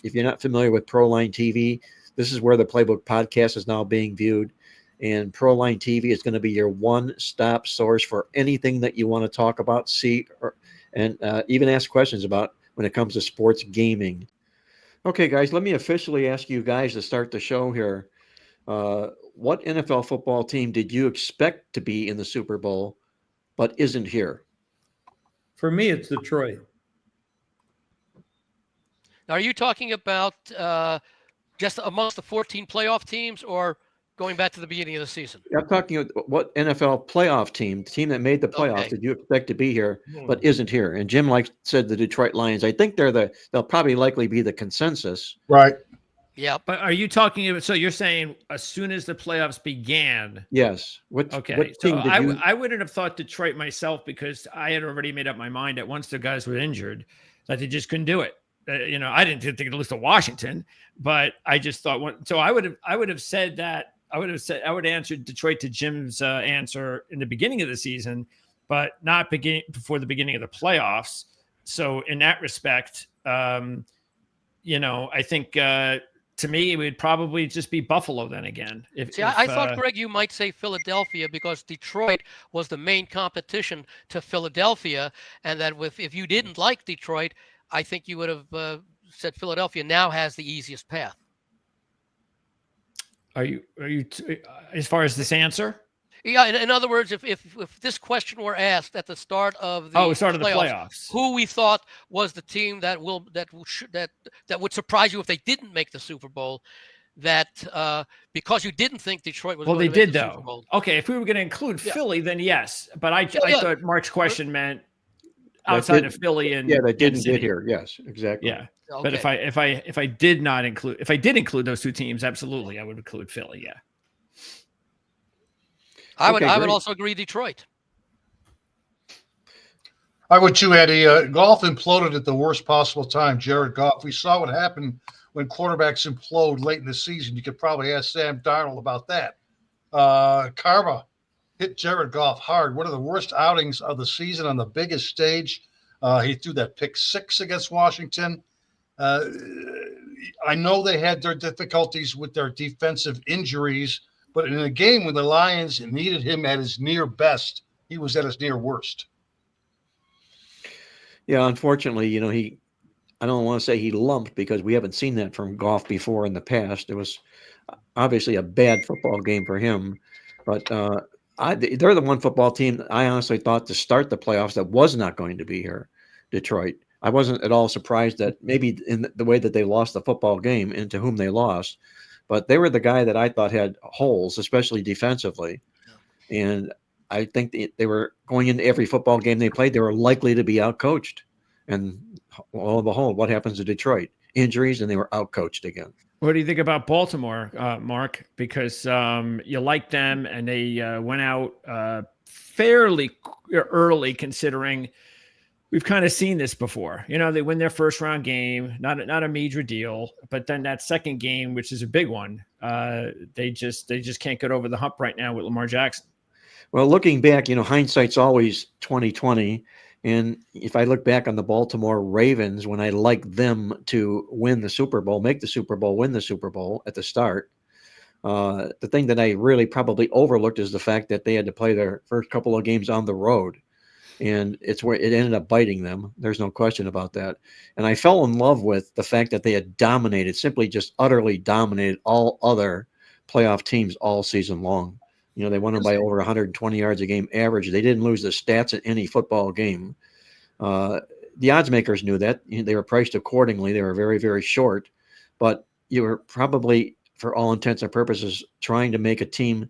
if you're not familiar with Proline TV, this is where the Playbook podcast is now being viewed. And Proline TV is going to be your one-stop source for anything that you want to talk about, see, and even ask questions about when it comes to sports gaming. Okay, guys, let me officially ask you guys to start the show here. What NFL football team did you expect to be in the Super Bowl but isn't here? For me, it's Detroit. Now, are you talking about just amongst the 14 playoff teams or going back to the beginning of the season? I'm talking about what NFL playoff team, the team that made the playoffs, Okay. did you expect to be here but isn't here? And Jim said the Detroit Lions. I think they'll probably likely be the consensus. Right. Yeah. But are you talking about, so you're saying as soon as the playoffs began? Yes. What So team did you? I wouldn't have thought Detroit myself because I had already made up my mind that once the guys were injured, that they just couldn't do it. I didn't think they'd lose to Washington, but I just thought so I would have said that. I would have answered Detroit to Jim's answer in the beginning of the season, but not before the beginning of the playoffs. So in that respect, I think to me, it would probably just be Buffalo then again. I thought, Greg, you might say Philadelphia because Detroit was the main competition to Philadelphia, and that if you didn't like Detroit, I think you would have said Philadelphia now has the easiest path. Are you as far as this answer? Yeah, in other words, if this question were asked at the start of the playoffs, who we thought was the team that would surprise you if they didn't make the Super Bowl, because you didn't think Detroit was. Well, going they to make did the though. Super Bowl. Okay, if we were going to include Philly, then yes. But I thought Mark's question meant outside of Philly and that didn't get here. Yes, exactly. Yeah. Okay. But if I did include those two teams, absolutely, I would include Philly. Yeah. I would also agree Detroit. I would too, Eddie. Golf imploded at the worst possible time. Jared Goff. We saw what happened when quarterbacks implode late in the season. You could probably ask Sam Darnold about that. Karma hit Jared Goff hard. One of the worst outings of the season on the biggest stage. He threw that pick 6 against Washington. I know they had their difficulties with their defensive injuries, but in a game when the Lions needed him at his near best, he was at his near worst. Yeah, unfortunately, I don't want to say he lumped because we haven't seen that from Goff before in the past. It was obviously a bad football game for him, but they're the one football team I honestly thought to start the playoffs that was not going to be here, Detroit. I wasn't at all surprised that maybe in the way that they lost the football game and to whom they lost, but they were the guy that I thought had holes, especially defensively. And I think they were going into every football game they played, they were likely to be outcoached. And lo and behold, what happens to Detroit? Injuries, and they were outcoached again. What do you think about Baltimore, Mark? Because you like them, and they went out fairly early, considering we've kind of seen this before. They win their first round game, not a major deal, but then that second game, which is a big one, they just can't get over the hump right now with Lamar Jackson. Well, looking back, hindsight's always 20/20. And if I look back on the Baltimore Ravens, when I liked them to win the Super Bowl, make the Super Bowl, win the Super Bowl at the start, the thing that I really probably overlooked is the fact that they had to play their first couple of games on the road. And it's where it ended up biting them. There's no question about that. And I fell in love with the fact that they had dominated, simply just utterly dominated all other playoff teams all season long. They won them by over 120 yards a game average. They didn't lose the stats in any football game. The odds makers knew that. They were priced accordingly. They were very, very short. But you were probably, for all intents and purposes, trying to make a team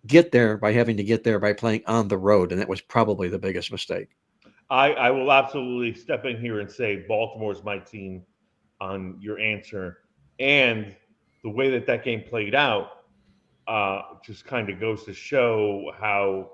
get there by having to get there by playing on the road. And that was probably the biggest mistake. I will absolutely step in here and say Baltimore's my team on your answer. And the way that game played out, just kind of goes to show how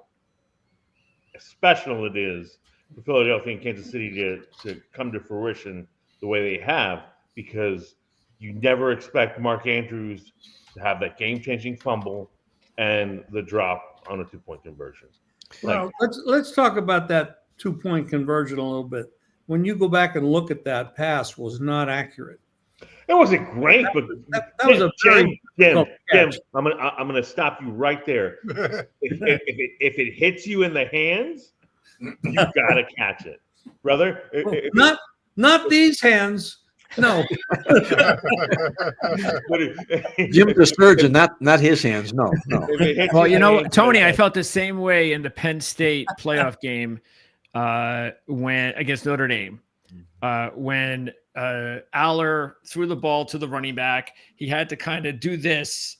special it is for Philadelphia and Kansas City to come to fruition the way they have, because you never expect Mark Andrews to have that game-changing fumble and the drop on a 2-point conversion. Well, let's talk about that 2-point conversion a little bit. When you go back and look at that pass, was not accurate. It wasn't great, but That was a very Jim, catch. I'm gonna stop you right there. If it hits you in the hands, you gotta catch it, brother. Not these hands. No. Jim's a surgeon, not his hands. No. Well, you know, Tony, I felt the same way in the Penn State playoff game when against Notre Dame. When Aller threw the ball to the running back, he had to kind of do this,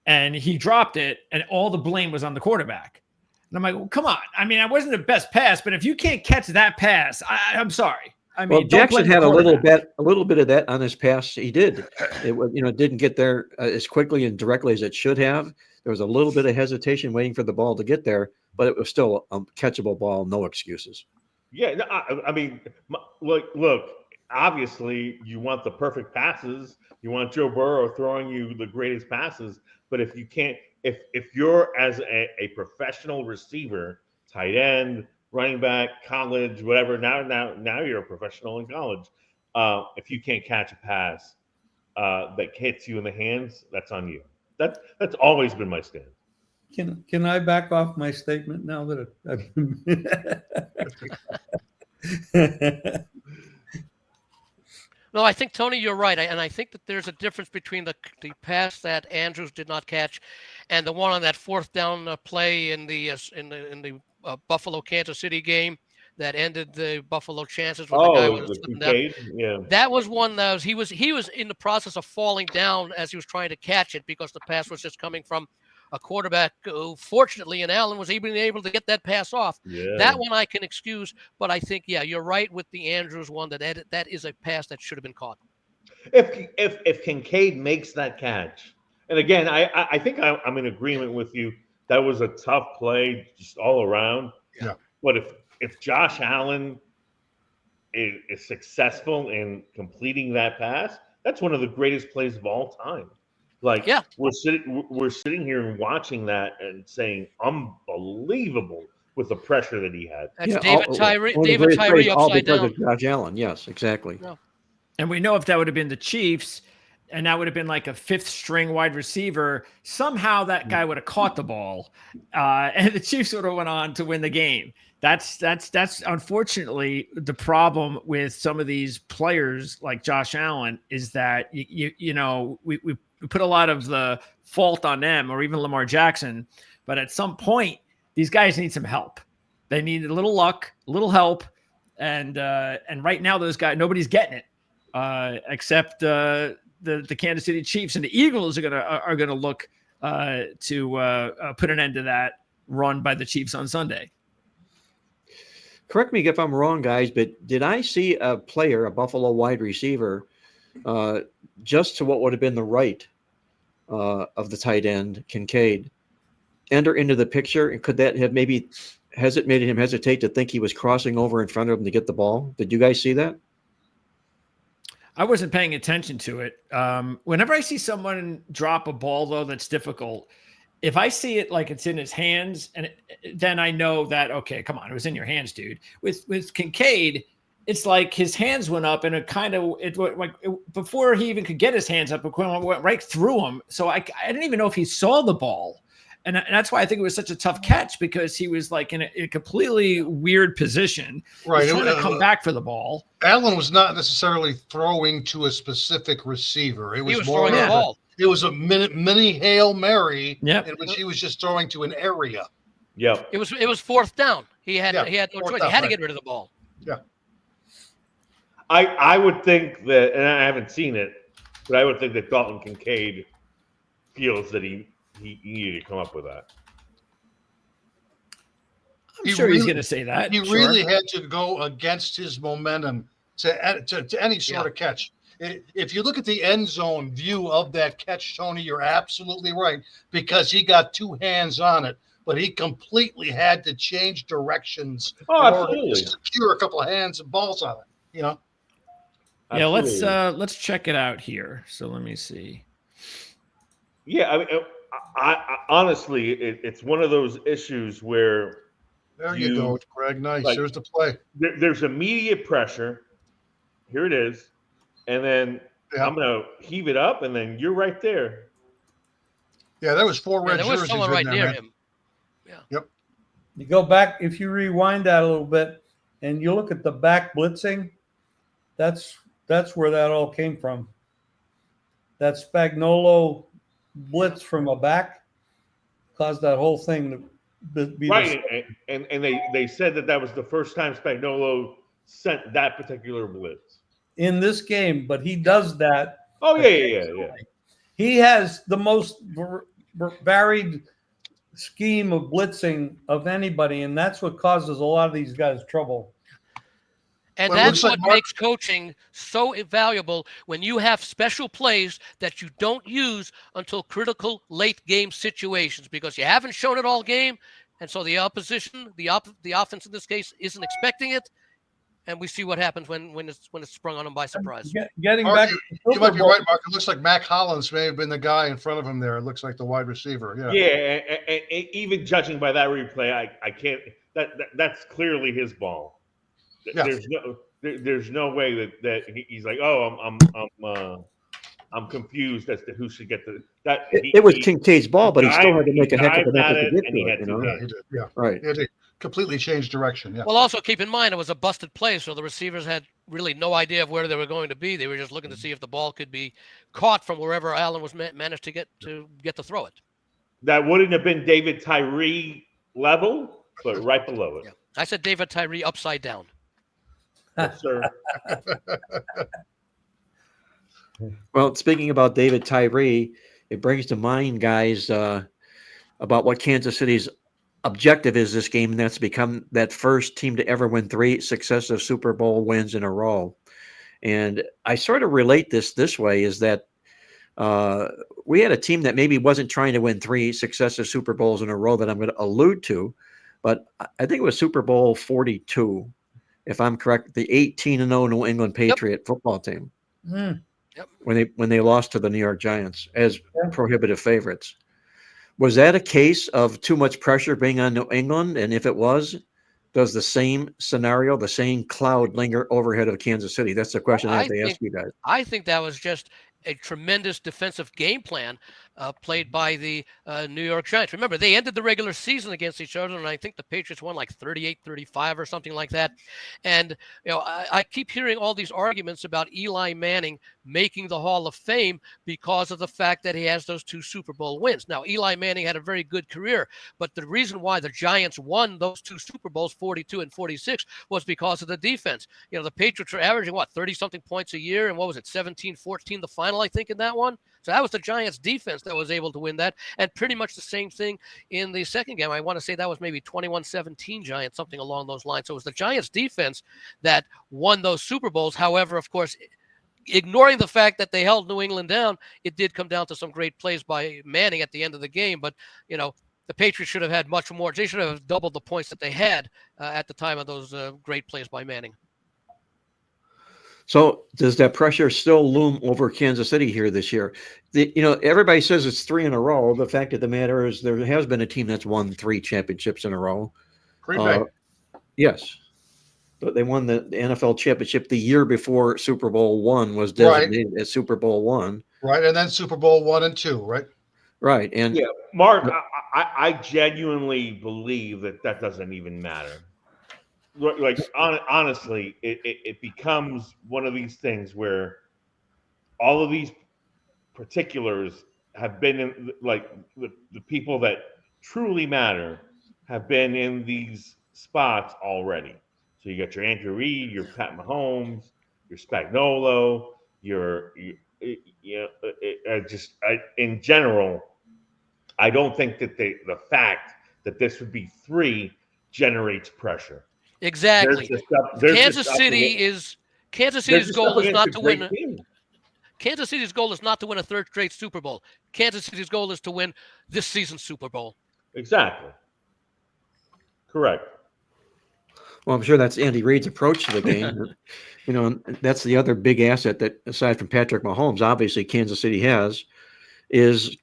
and he dropped it, and all the blame was on the quarterback. And I'm like, well, come on. I mean, I wasn't the best pass, but if you can't catch that pass, I'm sorry. I mean, Well, Jackson had a little bit of that on his pass. He did. It was, didn't get there as quickly and directly as it should have. There was a little bit of hesitation waiting for the ball to get there, but it was still a catchable ball. No excuses. Yeah, no, I mean, look. Obviously, you want the perfect passes. You want Joe Burrow throwing you the greatest passes. But if you can't, if you're as a professional receiver, tight end, running back, college, whatever. Now you're a professional in college. If you can't catch a pass that hits you in the hands, that's on you. That's always been my stand. Can I back off my statement now that No, I think, Tony, you're right. And I think that there's a difference between the pass that Andrews did not catch and the one on that fourth down play in the Buffalo Kansas City game that ended the Buffalo chances. When the guy was Kincaid? Yeah. That was one that he was in the process of falling down as he was trying to catch it because the pass was just coming from a quarterback who, fortunately, and Allen was able to get that pass off. Yeah. That one I can excuse, but I think, yeah, you're right with the Andrews one that is a pass that should have been caught. If Kincaid makes that catch, and again, I think I'm in agreement with you. That was a tough play just all around. Yeah. But if Josh Allen is successful in completing that pass, that's one of the greatest plays of all time. Like, yeah, we're sitting here and watching that and saying unbelievable with the pressure that he had. That's David Tyree upside down. Of Josh Allen, yes, exactly. Yeah. And we know if that would have been the Chiefs, and that would have been like a fifth string wide receiver, somehow that guy would have caught the ball, and the Chiefs would have went on to win the game. That's unfortunately the problem with some of these players like Josh Allen is that we put a lot of the fault on them, or even Lamar Jackson, but at some point these guys need some help. They need a little luck, a little help, and right now those guys, nobody's getting it except the Kansas City Chiefs, and the Eagles are gonna look to put an end to that run by the Chiefs on Sunday. Correct me if I'm wrong, guys, but did I see a player, a Buffalo wide receiver, just to what would have been the right of the tight end, Kincaid, enter into the picture? And could that have made him hesitate to think he was crossing over in front of him to get the ball? Did you guys see that? I wasn't paying attention to it. Whenever I see someone drop a ball, though, that's difficult, if I see it like it's in his hands, then I know that, okay, come on, it was in your hands, dude. With Kincaid, it's like his hands went up, and before he even could get his hands up, it went right through him. So I didn't even know if he saw the ball. And that's why I think it was such a tough catch, because he was like in a completely weird position. Right. He was trying to come back for the ball. Allen was not necessarily throwing to a specific receiver. He was more throwing the ball. It was a mini Hail Mary, yep, in which he was just throwing to an area. Yep. It was fourth down. He had no choice. He had to get rid of the ball. Yeah. I would think that, and I haven't seen it, but I would think that Dalton Kincaid feels that he needed to come up with that. I'm sure he's going to say that. He really had to go against his momentum to any sort of catch. If you look at the end zone view of that catch, Tony, you're absolutely right, because he got two hands on it, but he completely had to change directions in order to secure a couple of hands and balls on it. Yeah, let's check it out here. So let me see. Yeah, I mean, I honestly, it's one of those issues where there you go, Greg. Nice. Like, there's the play. There's immediate pressure. Here it is, and then Yeah. I'm gonna heave it up, and then you're right there. Yeah, there was 4 Yeah, red there was jerseys someone in right there, near man. him. You go back, if you rewind that a little bit and you look at the back blitzing, that's where that all came from. That Spagnuolo blitz from a back caused that whole thing to be Right, and they said that was the first time Spagnuolo sent that particular blitz. in this game, but he does that. Oh yeah. He has the most varied scheme of blitzing of anybody, and that's what causes a lot of these guys trouble. And Well, it that's looks like what makes coaching so valuable when you have special plays that you don't use until critical late game situations because you haven't shown it all game. And so the opposition, the offense in this case, isn't expecting it. And we see what happens when it's sprung on them by surprise. Getting Mark, back to the you Super might be Bowl, right, Mark. It looks like Mac Hollins may have been the guy in front of him there. It looks like the wide receiver. Yeah. Yeah, and even judging by that replay, I can't. That's clearly his ball. Yeah. There's no way that he's like, oh, I'm confused as to who should get that. It was Kincaid's ball, but he still had to make a heck of dived an at effort to it, get and to he it. had You two know, Yeah, guys. he did. Yeah. right? He had to completely change direction. Yeah. Well, also keep in mind it was a busted play, so the receivers had really no idea of where they were going to be. They were just looking to see if the ball could be caught from wherever Allen was managed to get to throw it. That wouldn't have been David Tyree level, but right below it. Yeah. I said David Tyree upside down. Yes, sir. Well, speaking about David Tyree, it brings to mind, guys, about what Kansas City's objective is this game, and that's to become that first team to ever win 3 successive Super Bowl wins in a row. And I sort of relate this way is that we had a team that maybe wasn't trying to win 3 successive Super Bowls in a row that I'm going to allude to, but I think it was Super Bowl 42, if I'm correct, the 18-0 New England Patriot football team. Mm. When they lost to the New York Giants as prohibitive favorites. Was that a case of too much pressure being on New England? And if it was, does the same scenario, the same cloud linger overhead of Kansas City? That's the question I have to ask you guys. I think that was just a tremendous defensive game plan played by the New York Giants. Remember, they ended the regular season against each other, and I think the Patriots won like 38-35 or something like that. And I keep hearing all these arguments about Eli Manning making the Hall of Fame because of the fact that he has those 2 Super Bowl wins. Now, Eli Manning had a very good career, but the reason why the Giants won those 2 Super Bowls, 42 and 46, was because of the defense. The Patriots were averaging, 30-something points a year, and what was it, 17-14 the final, I think, in that one? So that was the Giants' defense that was able to win that, and pretty much the same thing in the second game. I want to say that was maybe 21-17 Giants, something along those lines. So it was the Giants' defense that won those Super Bowls. However, of course, ignoring the fact that they held New England down, it did come down to some great plays by Manning at the end of the game. But, the Patriots should have had much more. They should have doubled the points that they had at the time of those great plays by Manning. So does that pressure still loom over Kansas City here this year? Everybody says it's 3 in a row. The fact of the matter is there has been a team that's won 3 championships in a row. Green Bay. Yes. But they won the NFL championship the year before Super Bowl 1 was designated as Super Bowl 1. Right, and then Super Bowl 1 and 2, right? Right. And Yeah, Mark, I genuinely believe that doesn't even matter. Like honestly, it becomes one of these things where all of these particulars have been in, like the people that truly matter have been in these spots already. So you got your Andrew Reid, your Pat Mahomes, your Spagnuolo, in general, I don't think that the fact that this would be 3 generates pressure. Exactly. Kansas City's goal is not to win. Kansas City's goal is not to win a 3rd straight Super Bowl. Kansas City's goal is to win this season's Super Bowl. Exactly. Correct. well, I'm sure that's Andy Reid's approach to the game. And that's the other big asset that, aside from Patrick Mahomes, obviously Kansas City has, is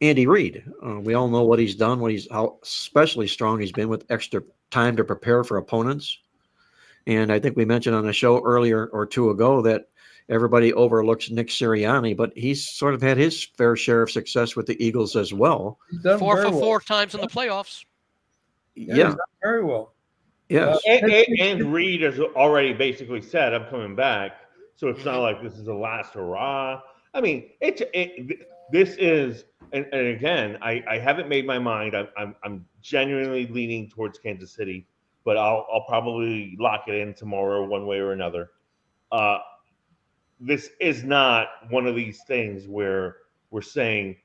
Andy Reid. We all know what he's done, how especially strong he's been with extra time to prepare for opponents. And I think we mentioned on a show earlier or 2 ago that everybody overlooks Nick Sirianni, but he's sort of had his fair share of success with the Eagles as well. He's done 4 very for well. 4 times in the playoffs. Yeah, Yeah. he's done very well. Yes. And Reed has already basically said, "I'm coming back." So it's not like this is the last hurrah. I mean, this is, and again, I haven't made my mind. I'm genuinely leaning towards Kansas City, but I'll probably lock it in tomorrow, one way or another. This is not one of these things where we're saying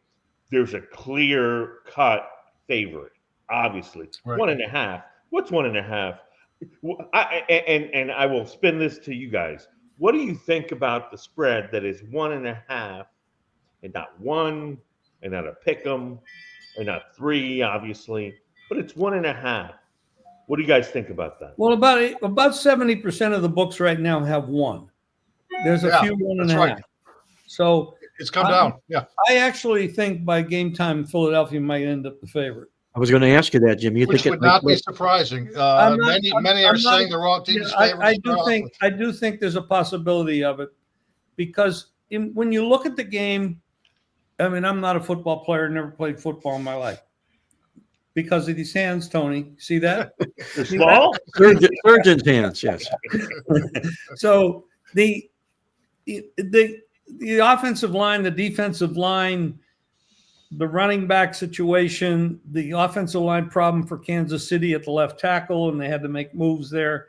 there's a clear cut favorite. Obviously, Right. 1.5. What's 1.5? And I will spin this to you guys. What do you think about the spread that is 1.5 and not 1 and not a pick 'em and not 3, obviously, but it's 1.5? What do you guys think about that? Well, about 70% of the books right now have 1. There's a Yeah, few 1.5. that's right. So It's come down. Yeah. I actually think by game time, Philadelphia might end up the favorite. I was going to ask you that, Jim. You Which think would it might not be flip? surprising. I'm not- Many I'm are not- saying the wrong team's Yeah, favorites. I do think there's a possibility of it because when you look at the game, I mean, I'm not a football player, never played football in my life because of these hands, Tony. See that? They're small? Surgeon's hands, yes. So the offensive line, the defensive line, the running back situation, the offensive line problem for Kansas City at the left tackle, and they had to make moves there.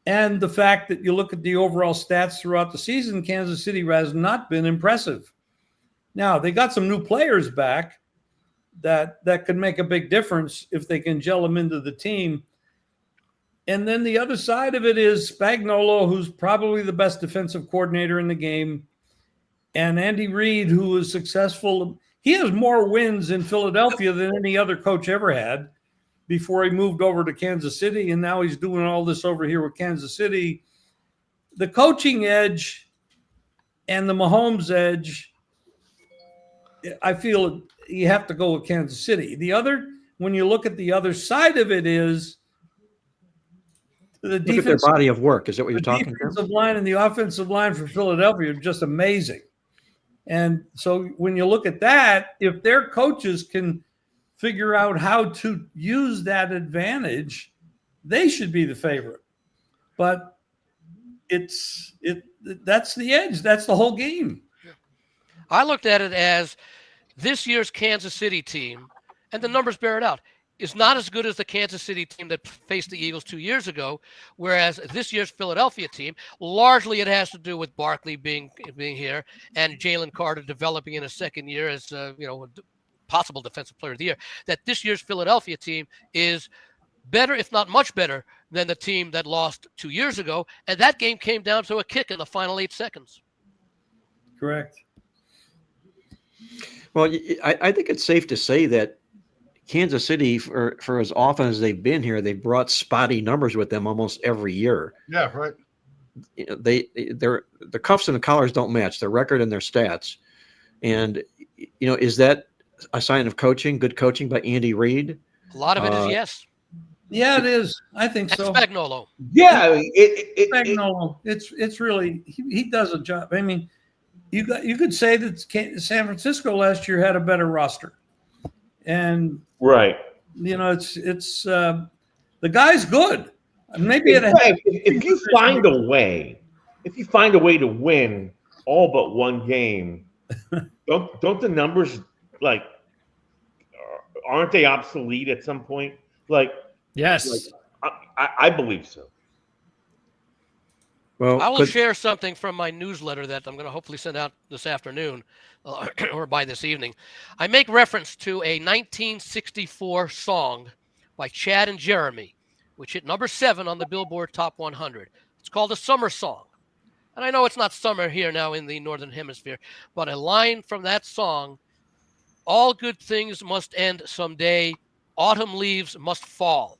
And the fact that you look at the overall stats throughout the season, Kansas City has not been impressive. Now, they got some new players back that could make a big difference if they can gel them into the team. And then the other side of it is Spagnuolo, who's probably the best defensive coordinator in the game, and Andy Reid, who was successful. He has more wins in Philadelphia than any other coach ever had before he moved over to Kansas City, and now he's doing all this over here with Kansas City. The coaching edge and the Mahomes edge, I feel you have to go with Kansas City. The other, when you look at the other side of it, is the Look at their defense. body of work. Is that what you're The talking about? defensive line and the offensive line for Philadelphia are just amazing. And so when you look at that, if their coaches can figure out how to use that advantage, they should be the favorite. But that's the edge. That's the whole game. I looked at it as this year's Kansas City team, and the numbers bear it out, is not as good as the Kansas City team that faced the Eagles 2 years ago, whereas this year's Philadelphia team, largely it has to do with Barkley being here and Jalen Carter developing in a second year as possible defensive player of the year, that this year's Philadelphia team is better, if not much better, than the team that lost 2 years ago, and that game came down to a kick in the final 8 seconds. Correct. Well, I think it's safe to say that Kansas City, for as often as they've been here, they've brought spotty numbers with them almost every year. Yeah, right. You know, the cuffs and the collars don't match their record and their stats. And is that a sign of coaching, good coaching by Andy Reid? A lot of it is yes. Yeah, it is. I think And so. Spagnuolo. Yeah, I mean, Spagnuolo, it's really he does a job. I mean, you could say that San Francisco last year had a better roster, and right. it's the guy's good. Maybe if you find a way to win all but one game, don't the numbers aren't they obsolete at some point? Yes. I believe so. Well, I will share something from my newsletter that I'm going to hopefully send out this afternoon or by this evening. I make reference to a 1964 song by Chad and Jeremy, which hit number 7 on the Billboard Top 100. It's called a summer song. And I know it's not summer here now in the Northern Hemisphere, but a line from that song, all good things must end someday, autumn leaves must fall.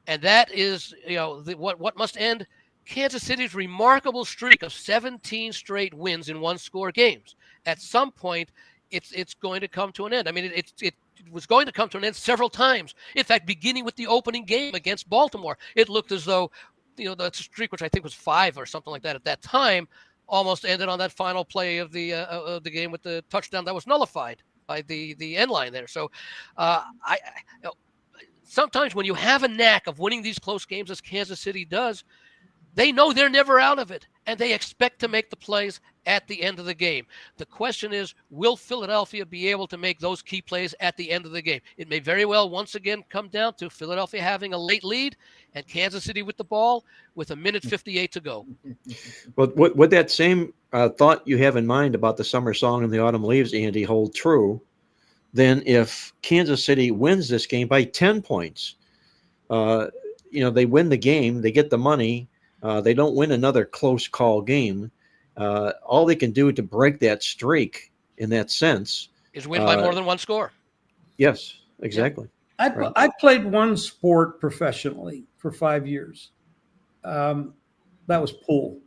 And that is, what must end? Kansas City's remarkable streak of 17 straight wins in one-score games. At some point, it's going to come to an end. I mean, it was going to come to an end several times. In fact, beginning with the opening game against Baltimore, it looked as though, the streak, which I think was 5 or something like that at that time, almost ended on that final play of the game with the touchdown that was nullified by the end line there. So you know, sometimes when you have a knack of winning these close games, as Kansas City does, they know they're never out of it, and they expect to make the plays at the end of the game. The question is, will Philadelphia be able to make those key plays at the end of the game? It may very well once again come down to Philadelphia having a late lead and Kansas City with the ball with 1:58 to go. Well, would that same thought you have in mind about the summer song and the autumn leaves, Andy, hold true? Then if Kansas City wins this game by 10 points, they win the game, they get the money, they don't win another close call game. All they can do to break that streak in that sense is win by more than one score. Yes, exactly. Yeah. I played one sport professionally for 5 years. That was pool.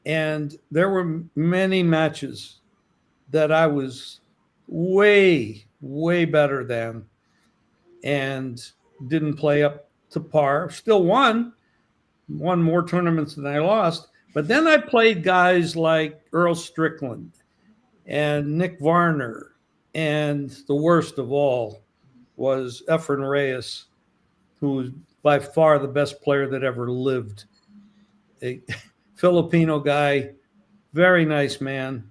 And there were many matches that I was way, way better than and didn't play up to par. Still won more tournaments than I lost. But then I played guys like Earl Strickland and Nick Varner. And the worst of all was Efren Reyes, who was by far the best player that ever lived. A Filipino guy, very nice man.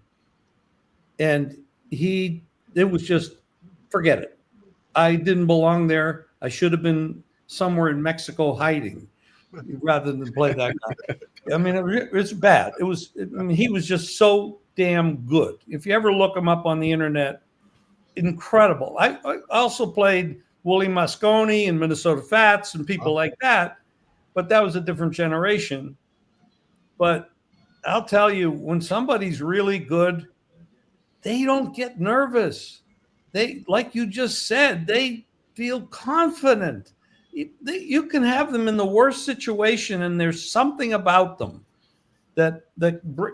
And it was just, forget it. I didn't belong there. I should have been somewhere in Mexico hiding rather than play that guy. I mean, it's bad. He was just so damn good. If you ever look him up on the internet, incredible. I also played Willie Mosconi and Minnesota Fats and people like that, but that was a different generation. But I'll tell you, when somebody's really good, they don't get nervous. They, like you just said, they feel confident. You can have them in the worst situation, and there's something about them that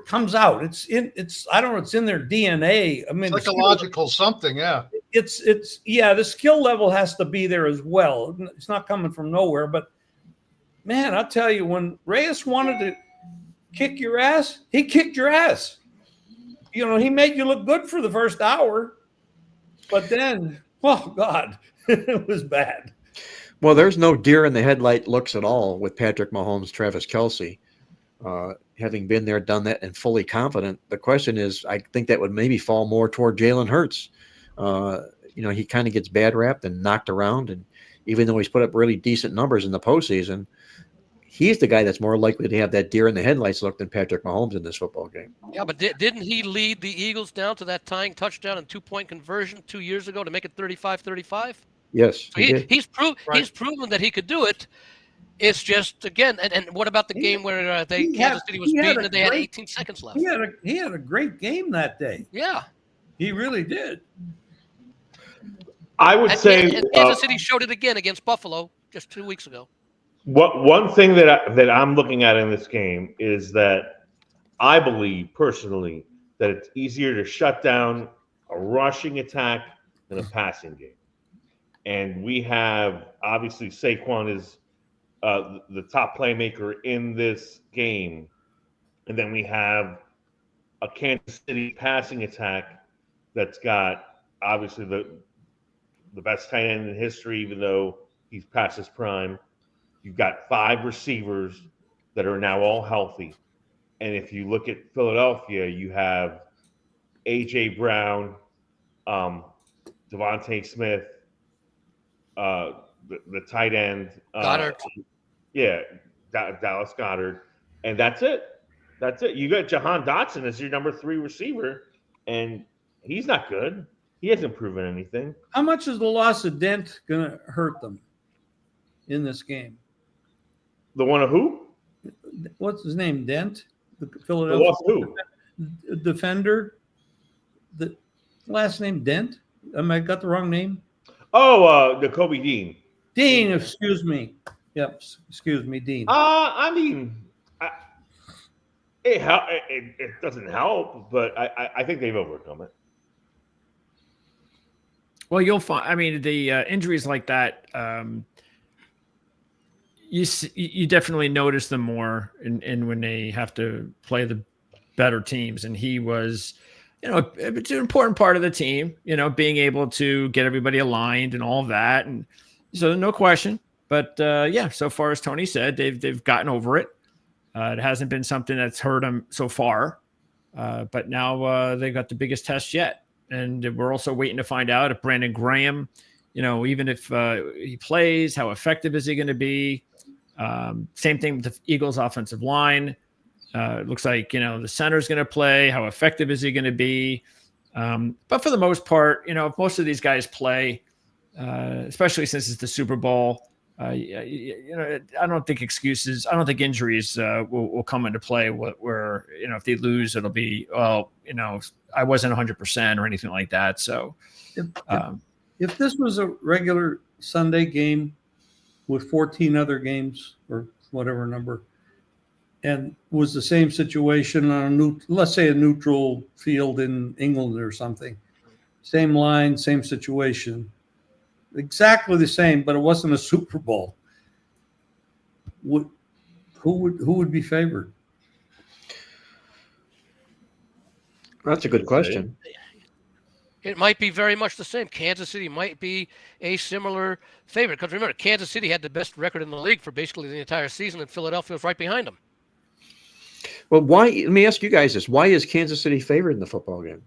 comes out. It's I don't know. It's in their DNA. I mean, psychological something. Yeah. The skill level has to be there as well. It's not coming from nowhere. But man, I'll tell you, when Reyes wanted to kick your ass, he kicked your ass. He made you look good for the first hour, but then, oh God, it was bad. Well, there's no deer in the headlight looks at all with Patrick Mahomes, Travis Kelce, having been there, done that, and fully confident. The question is, I think that would maybe fall more toward Jalen Hurts. He kind of gets bad rapped and knocked around, and even though he's put up really decent numbers in the postseason, he's the guy that's more likely to have that deer in the headlights look than Patrick Mahomes in this football game. Yeah, but didn't he lead the Eagles down to that tying touchdown and 2-point conversion 2 years ago to make it 35-35? Yes, so he's proven that he could do it. It's just, again, and what about the game where Kansas City was beaten and they had 18 seconds left? He had a great game that day. Yeah. He really did. I would say Kansas City showed it again against Buffalo just 2 weeks ago. One thing that I'm looking at in this game is that I believe personally that it's easier to shut down a rushing attack than a passing game. And we have, obviously, Saquon is the top playmaker in this game. And then we have a Kansas City passing attack that's got, obviously, the best tight end in history, even though he's past his prime. You've got 5 receivers that are now all healthy. And if you look at Philadelphia, you have A.J. Brown, Devontae Smith, the tight end. Goddard. Dallas Goddard. And that's it. You got Jahan Dotson as your number 3 receiver, and he's not good. He hasn't proven anything. How much is the loss of Dent going to hurt them in this game? The one of who? What's his name? Dent? The Philadelphia defender? The last name Dent? I got the wrong name? Oh, Jacoby Dean. Dean, excuse me. Yep, excuse me, Dean. I mean, it doesn't help, but I think they've overcome it. Well, you'll find. I mean, the injuries like that, you definitely notice them more, and when they have to play the better teams, and he was, it's an important part of the team. Being able to get everybody aligned and all of that, and so no question. But yeah, so far as Tony said, they've gotten over it. It hasn't been something that's hurt them so far, but now they've got the biggest test yet, and we're also waiting to find out if Brandon Graham, even if he plays, how effective is he going to be? Same thing with the Eagles' offensive line. It looks like, the center's going to play. How effective is he going to be? But for the most part, if most of these guys play, especially since it's the Super Bowl, I don't think excuses, I don't think injuries will come into play where, if they lose, it'll be, I wasn't 100% or anything like that. So if this was a regular Sunday game with 14 other games or whatever number, and was the same situation on let's say a neutral field in England or something, same line, same situation, exactly the same, but it wasn't a Super Bowl, who would be favored? That's a good question. It might be very much the same. Kansas City might be a similar favorite, because remember, Kansas City had the best record in the league for basically the entire season, and Philadelphia was right behind them. Well, why? Let me ask you guys this: why is Kansas City favored in the football game?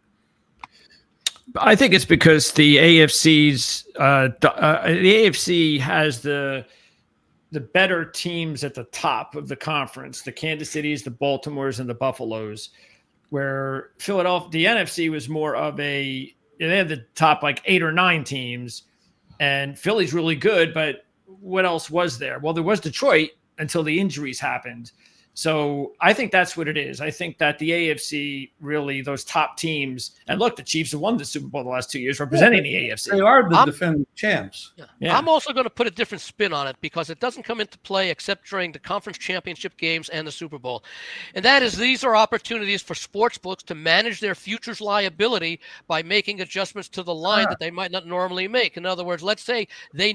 I think it's because the AFC's the AFC has the better teams at the top of the conference, the Kansas Cities, the Baltimores, and the Buffaloes, where Philadelphia, the NFC was more of they had the top like 8 or 9 teams, and Philly's really good, but what else was there? Well, there was Detroit until the injuries happened. So I think that's what it is. I think that the AFC, really, those top teams, and look, the Chiefs have won the Super Bowl the last 2 years representing the AFC. They are the defending champs. Yeah. I'm also going to put a different spin on it, because it doesn't come into play except during the conference championship games and the Super Bowl. And that is, these are opportunities for sports books to manage their futures liability by making adjustments to the line that they might not normally make. In other words, let's say they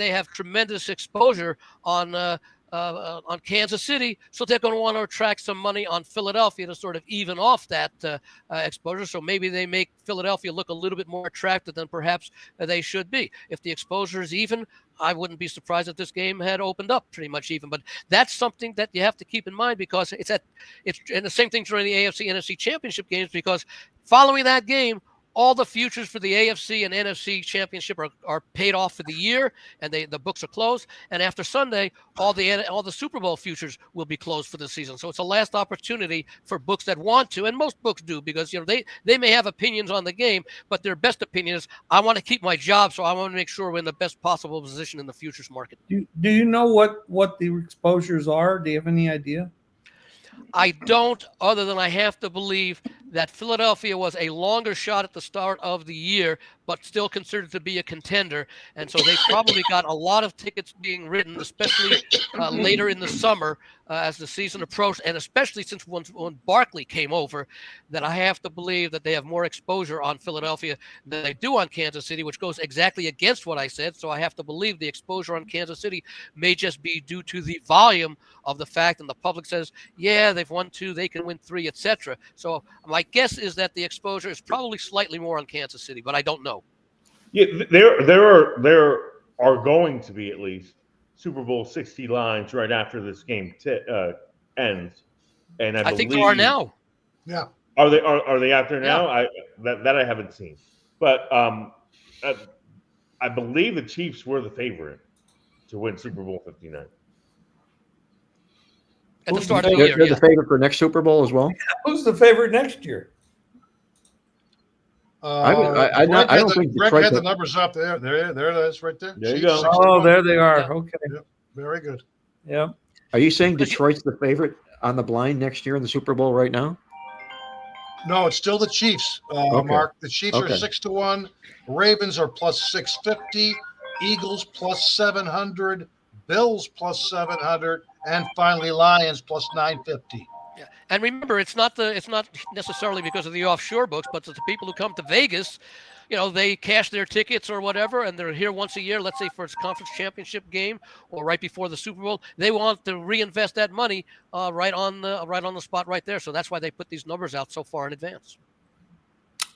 have tremendous exposure on Kansas City, so they're going to want to attract some money on Philadelphia to sort of even off that exposure. So maybe they make Philadelphia look a little bit more attractive than perhaps they should be. If the exposure is even, I wouldn't be surprised if this game had opened up pretty much even. But that's something that you have to keep in mind, because it's and the same thing during the AFC NFC championship games, because following that game, all the futures for the AFC and NFC championship are paid off for the year, and the books are closed. And after Sunday, all the Super Bowl futures will be closed for the season. So it's a last opportunity for books that want to, and most books do, because they may have opinions on the game, but their best opinion is, I want to keep my job, so I want to make sure we're in the best possible position in the futures market. Do you know what the exposures are? Do you have any idea? I don't, other than I have to believe that Philadelphia was a longer shot at the start of the year, but still considered to be a contender. And so they probably got a lot of tickets being written, especially later in the summer as the season approached, and especially since when Barkley came over, that I have to believe that they have more exposure on Philadelphia than they do on Kansas City, which goes exactly against what I said. So I have to believe the exposure on Kansas City may just be due to the volume of the fact, and the public says, yeah, they've won 2, they can win 3, etc. So my guess is that the exposure is probably slightly more on Kansas City, but I don't know. Yeah, there are going to be at least Super Bowl 60 lines right after this game ends, and I think there are now. Yeah, are they out there now? Yeah. That I haven't seen, but I believe the Chiefs were the favorite to win Super Bowl 59 at the start of the year. They're the favorite for next Super Bowl as well. Who's the favorite next year? I don't think Greg Detroit had the numbers up there. There it is, right there. There you Chiefs, go. 61. Oh, there they are. Yeah. Okay. Yep. Very good. Yeah. Are you saying Detroit's the favorite on the blind next year in the Super Bowl right now? No, it's still the Chiefs, Okay. Mark. The Chiefs Okay. are 6-1. Ravens are plus 650. Eagles plus 700. Bills plus 700. And finally, Lions plus 950. And remember, it's not necessarily because of the offshore books, but it's the people who come to Vegas. They cash their tickets or whatever, and they're here once a year. Let's say for its conference championship game or right before the Super Bowl. They want to reinvest that money right on the spot right there. So that's why they put these numbers out so far in advance.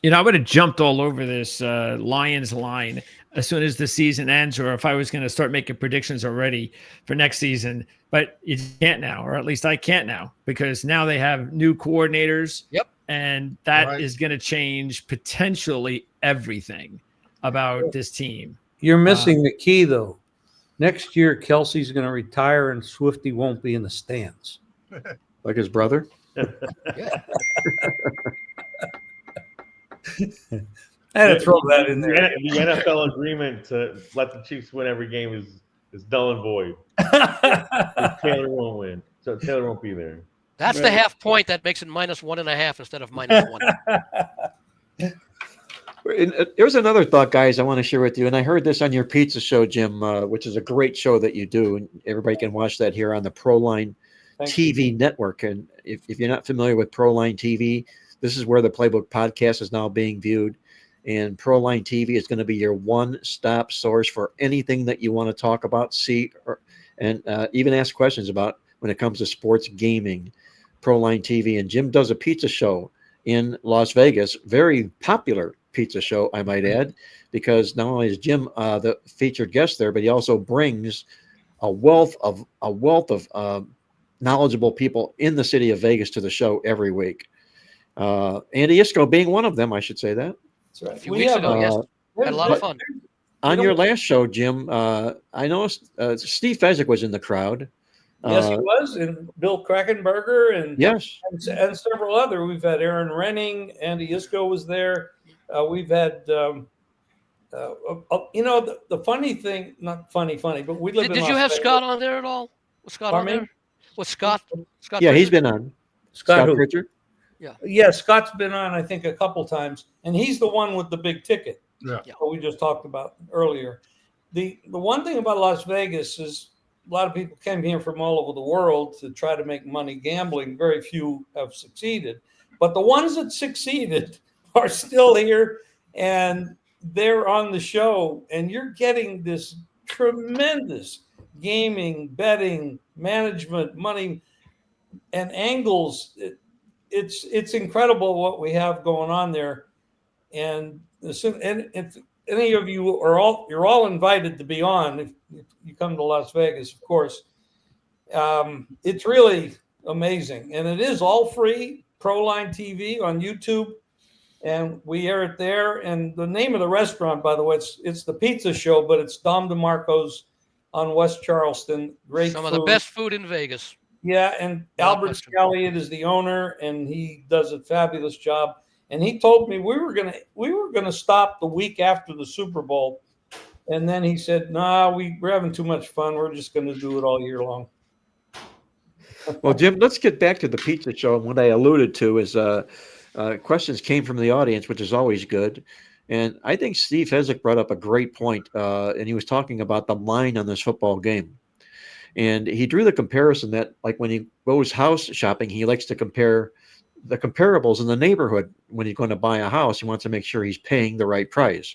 I would have jumped all over this Lions line as soon as the season ends, or if I was going to start making predictions already for next season. But you can't now, or at least I can't now, because now they have new coordinators. Yep. And that is going to change potentially everything about this team. You're missing the key, though. Next year, Kelsey's going to retire, and Swifty won't be in the stands. Like his brother? I had to throw that in there. The NFL agreement to let the Chiefs win every game is null and void. Taylor won't win, so Taylor won't be there. That's the half point that makes it -1.5 instead of -1. There's another thought, guys, I want to share with you. And I heard this on your pizza show, Jim, which is a great show that you do. And everybody can watch that here on the ProLine TV network. And if you're not familiar with ProLine TV, this is where the Playbook podcast is now being viewed. And ProLine TV is going to be your one-stop source for anything that you want to talk about, see, and even ask questions about when it comes to sports gaming. ProLine TV. And Jim does a pizza show in Las Vegas, very popular pizza show, I might add, because not only is Jim the featured guest there, but he also brings a wealth of knowledgeable people in the city of Vegas to the show every week. Andy Isco being one of them, I should say that. That's right. A few weeks ago, yes. Had a lot of fun. On your last show, Jim, I know Steve Fezzik was in the crowd. Yes, he was, and Bill Krakenberger, and and several other. We've had Aaron Renning, Andy Isco was there. We've had, the funny thing, not funny, but we live in Did you have Scott on there at all? Was Scott on there? Was Scott? Yeah, he's been on. Scott Pritchard? Yeah, Scott's been on, I think, a couple times, and he's the one with the big ticket. Yeah. What we just talked about earlier. The one thing about Las Vegas is a lot of people came here from all over the world to try to make money gambling. Very few have succeeded, but the ones that succeeded are still here, and they're on the show, and you're getting this tremendous gaming, betting, management, money, and angles. It's incredible what we have going on there, and if any of you you're all invited to be on if you come to Las Vegas, of course. It's really amazing, and it is all free. ProLine TV on YouTube, and we air it there. And the name of the restaurant, by the way, it's the Pizza Show, but it's Dom DeMarco's on West Charleston. Great Some food. of the best food in Vegas. Yeah, and Albert Scalliot is the owner, and he does a fabulous job. And he told me we were gonna stop the week after the Super Bowl, and then he said, "Nah, we're having too much fun. We're just going to do it all year long." Well, Jim, let's get back to the pizza show. And what I alluded to is questions came from the audience, which is always good. And I think Steve Fezzik brought up a great point, and he was talking about the line on this football game. And he drew the comparison that, like, when he goes house shopping, he likes to compare the comparables in the neighborhood. When he's going to buy a house, he wants to make sure he's paying the right price.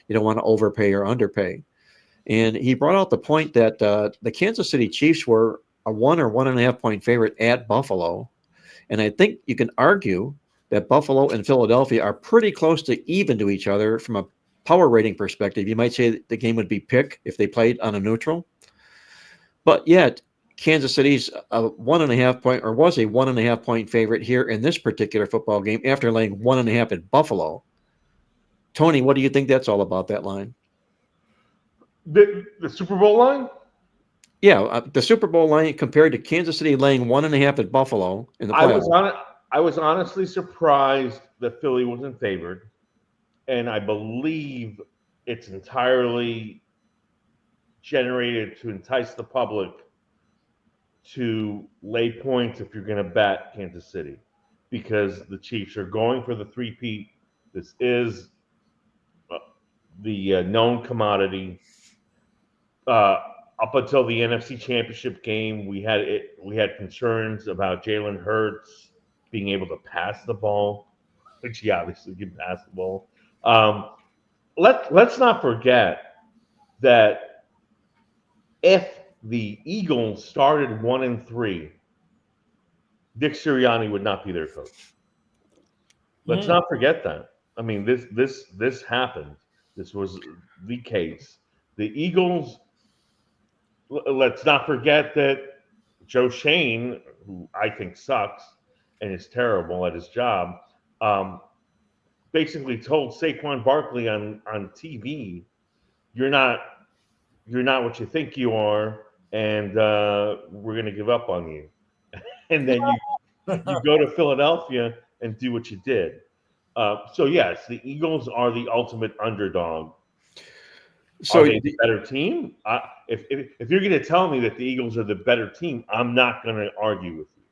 You don't want to overpay or underpay. And he brought out the point that the Kansas City Chiefs were a 1 or 1.5 point favorite at Buffalo. And I think you can argue that Buffalo and Philadelphia are pretty close to even to each other from a power rating perspective. You might say that the game would be pick if they played on a neutral. But yet, Kansas City's a 1.5 point, or was a 1.5 point favorite here in this particular football game after laying 1.5 at Buffalo. Tony, what do you think that's all about, that line? The Super Bowl line? Yeah, the Super Bowl line compared to Kansas City laying 1.5 at Buffalo in the playoffs. I was honestly surprised that Philly wasn't favored, and I believe it's entirely generated to entice the public to lay points if you're going to bet Kansas City, because the Chiefs are going for the three-peat. This is the known commodity. Up until the NFC Championship game, we had concerns about Jalen Hurts being able to pass the ball, which he obviously can pass the ball. Let's not forget that if the Eagles started 1-3, Dick Sirianni would not be their coach. Let's not forget that. I mean, this happened. This was the case. The Eagles. Let's not forget that Joe Shane, who I think sucks and is terrible at his job, basically told Saquon Barkley on TV, "You're not what you think you are, and we're going to give up on you." And then you go to Philadelphia and do what you did. So yes, the Eagles are the ultimate underdog. So Are they the better team? If you're going to tell me that the Eagles are the better team, I'm not going to argue with you.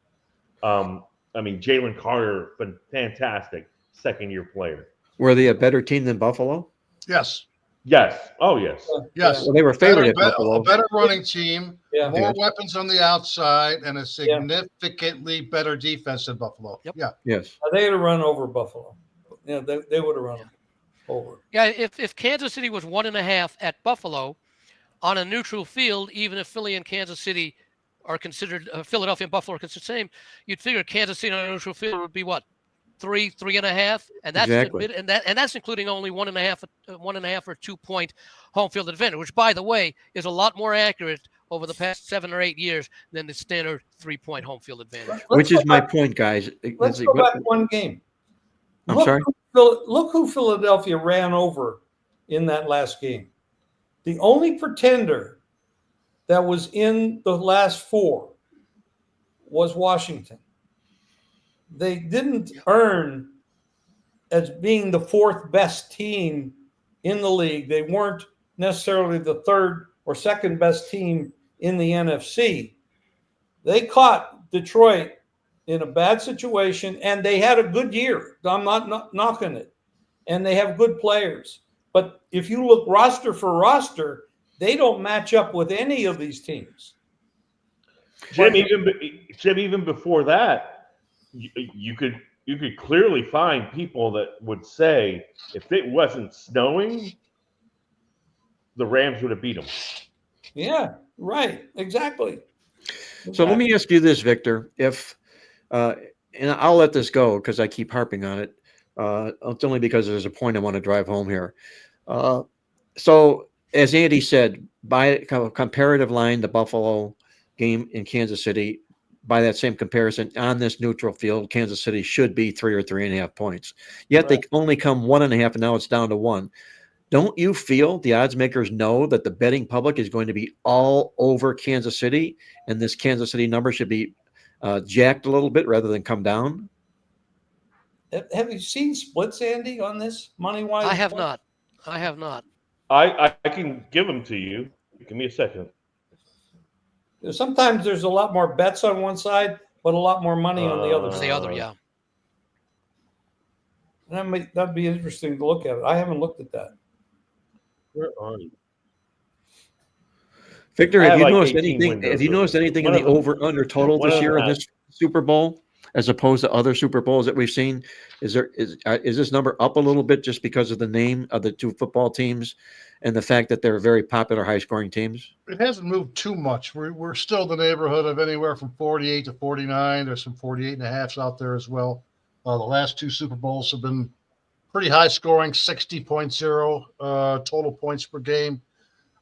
I mean, Jalen Carter, fantastic second-year player. were they a better team than Buffalo? Yes. Yes. Oh, yes. Yes. Well, they were favored at a Buffalo. better running team, Yeah. more Yes. weapons on the outside, and a significantly better defense than Buffalo. Yep. Yeah. Yes. They had to run over Buffalo. Yeah, they would have run them over. Yeah, if Kansas City was 1.5 at Buffalo on a neutral field, even if Philly and Kansas City are considered Philadelphia and Buffalo are considered the same, you'd figure Kansas City on a neutral field would be what, 3.5, and that's Exactly. and that's including only 1.5 or 2 point home field advantage, which by the way is a lot more accurate over the past 7 or 8 years than the standard 3 point home field advantage. Which is my point, guys. Let's go back one game. I'm sorry? Look who Philadelphia ran over in that last game. The only pretender that was in the last 4 was Washington. They didn't earn as being the 4th best team in the league. They weren't necessarily the 3rd or 2nd best team in the NFC. They caught Detroit in a bad situation, and they had a good year. I'm not knocking it. And they have good players. But if you look roster for roster, they don't match up with any of these teams. Jim, even before that, you could clearly find people that would say if it wasn't snowing, the Rams would have beat them. Yeah, right. Exactly. So let me ask you this, Victor. If and I'll let this go because I keep harping on it. It's only because there's a point I want to drive home here. So as Andy said, by comparative line, the Buffalo game in Kansas City, by that same comparison, on this neutral field, Kansas City should be 3 or 3.5 points. Yet they only come 1.5, and now it's down to 1. Don't you feel the odds makers know that the betting public is going to be all over Kansas City, and this Kansas City number should be jacked a little bit rather than come down? Have you seen splits, Andy, on this money-wise? I have not. I can give them to you. Give me a second. Sometimes there's a lot more bets on one side, but a lot more money on the other The side. other, yeah. That'd be interesting to look at it. I haven't looked at that. Where are you? Victor, I have have you like noticed 18 anything? windows Have you of noticed it. anything in One the of them- over/under total one this of year them in this Super Bowl, as opposed to other Super Bowls that we've seen? Is this number up a little bit just because of the name of the two football teams and the fact that they're very popular, high-scoring teams? It hasn't moved too much. We're still in the neighborhood of anywhere from 48 to 49. There's some 48.5s out there as well. The last 2 Super Bowls have been pretty high scoring, 60.0 total points per game.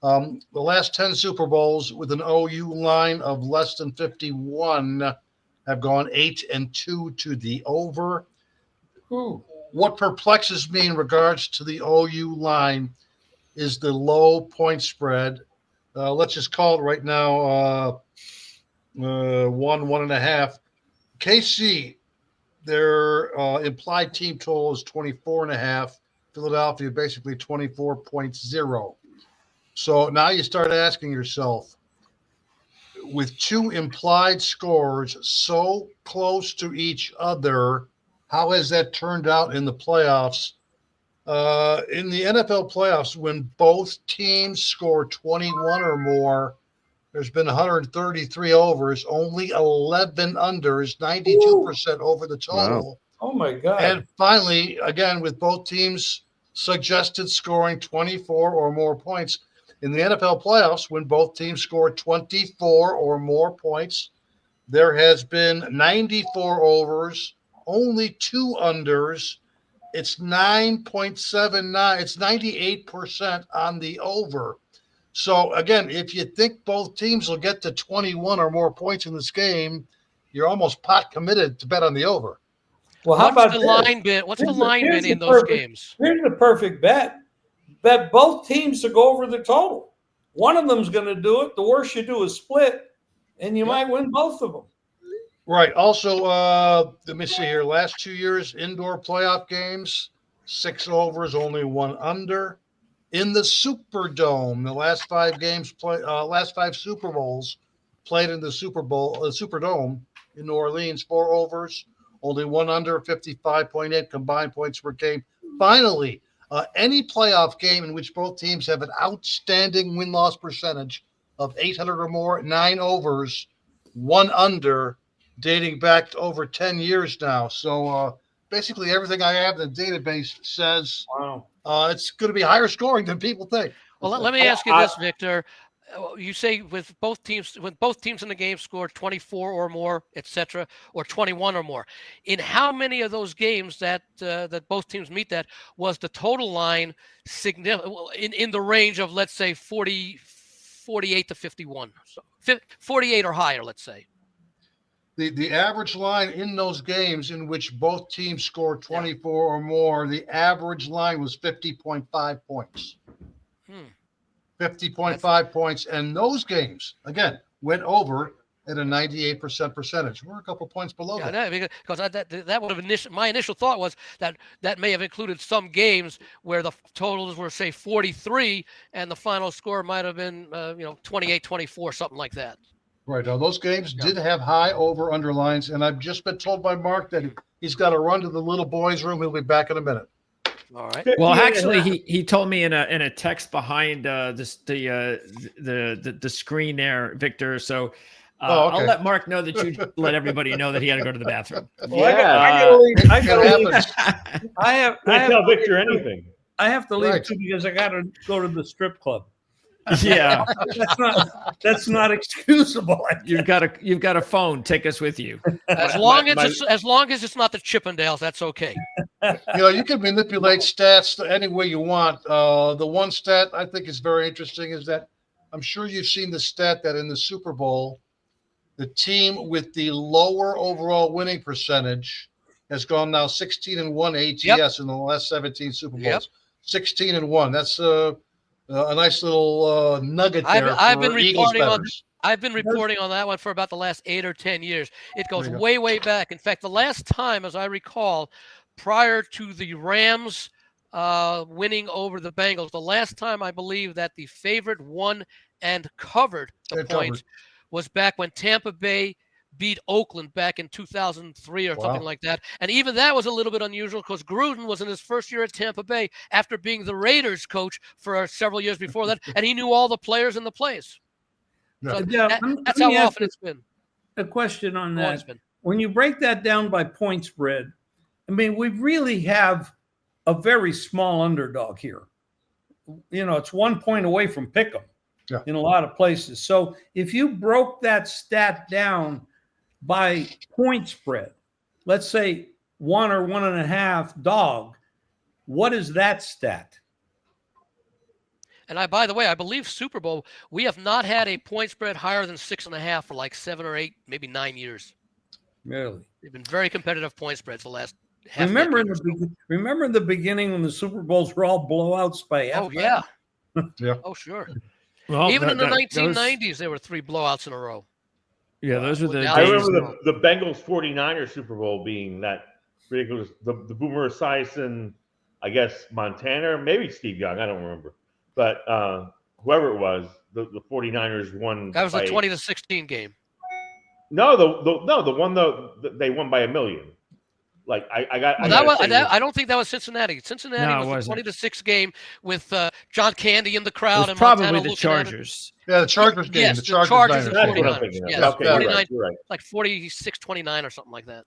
The last 10 Super Bowls with an OU line of less than 51 have gone 8-2 to the over. Ooh. What perplexes me in regards to the OU line is the low point spread. Let's just call it right now 1.5. KC, their implied team total is 24.5. Philadelphia basically 24.0. So now you start asking yourself, with 2 implied scores so close to each other, how has that turned out in the playoffs? In the NFL playoffs, when both teams score 21 or more, There's been 133 overs, only 11 unders, 92% over the total. Oh my God. And finally, again, with both teams suggested scoring 24 or more points in the NFL playoffs, when both teams scored 24 or more points, there has been 94 overs, only 2 unders. It's 9.79. It's 98% on the over. So again, if you think both teams will get to 21 or more points in this game, you're almost pot committed to bet on the over. Well, how What's about the this? line been? What's the Here's line here's been in the those perfect- games? Here's the perfect bet. Bet both teams to go over the total. One of them's going to do it. The worst you do is split, and you might win both of them. Right. Also, let me see here. Last 2 years, indoor playoff games, 6 overs, only 1 under. In the Superdome, the last 5 games last 5 Super Bowls played in the Superdome in New Orleans, 4 overs, only 1 under, 55.8 combined points per game. Finally, any playoff game in which both teams have an outstanding win-loss percentage of 800 or more, 9 overs, 1 under, dating back to over 10 years now. So basically everything I have in the database says Wow. it's going to be higher scoring than people think. Well, let me ask you this, Victor. You say with both teams in the game scored 24 or more, etc., or 21 or more. In how many of those games that both teams meet that was the total line in the range of, let's say, 48 to 51, so 48 or higher, let's say. The average line in those games in which both teams scored 24 or more, the average line was 50.5 points. 50.5 points. And those games, again, went over at a 98% percentage. We're a couple points below that. Because that would have my initial thought was that may have included some games where the totals were, say, 43 and the final score might have been 28-24, something like that. Right. Now, those games did have high over-under lines, and I've just been told by Mark that he's got to run to the little boys' room. He'll be back in a minute. All right. Well, actually, he told me in a text behind the screen there, Victor. So I'll let Mark know that you let everybody know that he had to go to the bathroom. Well, I gotta leave. I have tell Victor anything. I have to leave too because I got to go to the strip club. Yeah, that's not excusable. You've got a phone. Take us with you. As long as it's not the Chippendales, that's okay. You can manipulate stats any way you want. The one stat I think is very interesting is that I'm sure you've seen the stat that in the Super Bowl, the team with the lower overall winning percentage has gone now 16-1 ATS in the last 17 Super Bowls. 16-1. That's a nice little nugget there. I've been reporting on that one for about the last 8 or 10 years. It goes way, way back. In fact, the last time, as I recall, prior to the Rams winning over the Bengals, the last time I believe that the favorite won and covered the points was back when Tampa Bay beat Oakland back in 2003 or something like that. And even that was a little bit unusual because Gruden was in his first year at Tampa Bay after being the Raiders coach for several years before that, and he knew all the players in the plays. So that's how often it's been. A question on that. When you break that down by point spread, I mean, we really have a very small underdog here. It's 1 point away from pick'em in a lot of places. So if you broke that stat down by point spread, let's say 1 or 1.5 dog, what is that stat? And by the way, I believe Super Bowl, we have not had a point spread higher than 6.5 for like 7 or 8, maybe 9 years. Really? They've been very competitive point spreads the last Remember in the beginning when the Super Bowls were all blowouts by half? Oh, yeah. Oh, sure. Well, even in the 1990s, there were 3 blowouts in a row. Yeah, those were the days. I remember the Bengals 49ers Super Bowl being that ridiculous. The Boomer Esiason, I guess, Montana, maybe Steve Young, I don't remember. But whoever it was, the 49ers won. That was the 20-16 game. No, the one they won by 1 million. Like I got. Well, I that gotta was, say that, this. I don't think that was Cincinnati. Cincinnati No, it was the wasn't. 20-6 game with John Candy in the It crowd was and probably Montana the looking at it. Chargers. Yeah, the Chargers game. Yes, The the Chargers Chargers and Niners That's game. what I'm 49ers. thinking of. Yes, Yeah, Okay, yeah. 49, you're right. like 46-29 or something like that.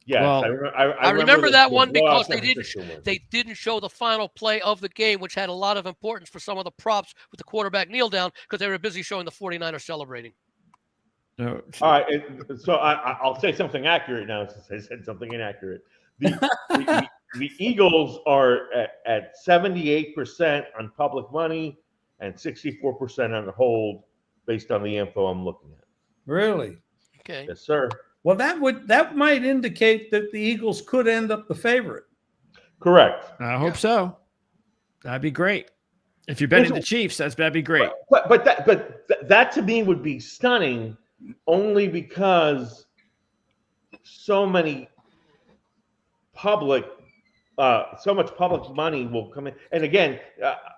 Yes, Well, I remember the- that the one blowout because San Francisco win. they didn't show the final play of the game, which had a lot of importance for some of the props with the quarterback kneel down because they were busy showing the 49ers celebrating. No, All right, so I'll say something accurate now since I said something inaccurate. The Eagles are at 78% on public money and 64% on the hold, based on the info I'm looking at. Really? Okay. Yes, sir. Well, that might indicate that the Eagles could end up the favorite. Correct. I hope so. That'd be great. If you're betting the Chiefs, that'd be great. But that to me would be stunning, only because so much public money will come in. And again,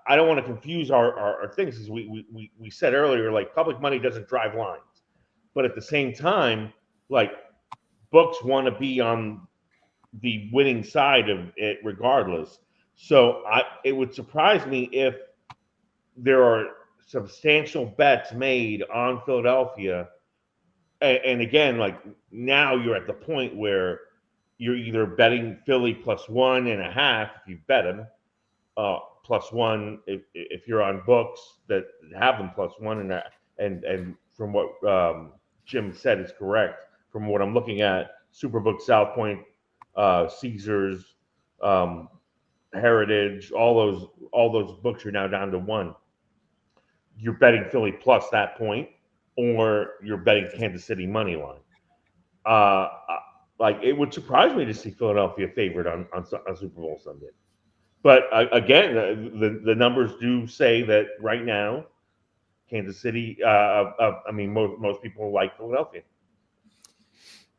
I don't want to confuse our things, as we said earlier. Like, public money doesn't drive lines, but at the same time, like, books want to be on the winning side of it regardless. So it would surprise me if there are substantial bets made on Philadelphia. And again, like, now you're at the point where you're either betting Philly +1.5 if you bet them, +1 if you're on books that have them +1, and from what Jim said is correct. From what I'm looking at, Superbook, South Point, Caesars, Heritage, all those books are now down to 1. You're betting Philly plus that point, or you're betting Kansas City money line. Like, it would surprise me to see Philadelphia favored on Super Bowl Sunday. But again, the numbers do say that right now, Kansas City. Most people like Philadelphia.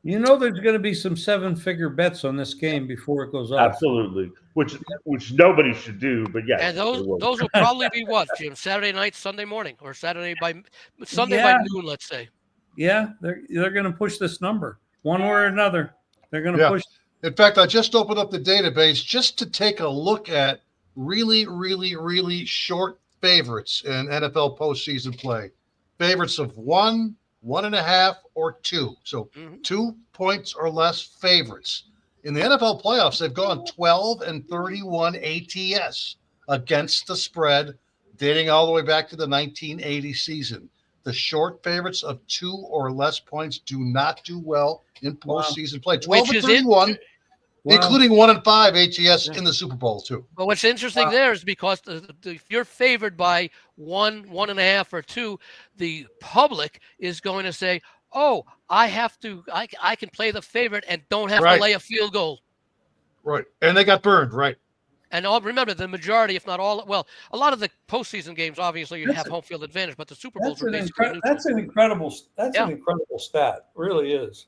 You know, there's going to be some 7-figure bets on this game before it goes off. Absolutely, which nobody should do. But yes, And those will probably be what, Jim? Saturday night, Sunday morning, or Sunday by noon, let's say. Yeah, they're going to push this number one way or another. They're going to push. In fact, I just opened up the database just to take a look at really, really, really short favorites in NFL postseason play. Favorites of 1, 1.5, or 2. So 2 points or less favorites. In the NFL playoffs, they've gone 12-31 ATS against the spread, dating all the way back to the 1980 season. The short favorites of 2 or less points do not do well in postseason play. 12-31, including 1-5 ATS in the Super Bowl too. But what's interesting there is because if you're favored by 1, 1.5, or 2, the public is going to say, "Oh, I can play the favorite and don't have to lay a field goal." Right, and they got burned. Right. And remember, the majority, if not all, well, a lot of the postseason games, obviously, you have home field advantage, but the Super Bowls are basically neutral. That's an incredible stat. It really is.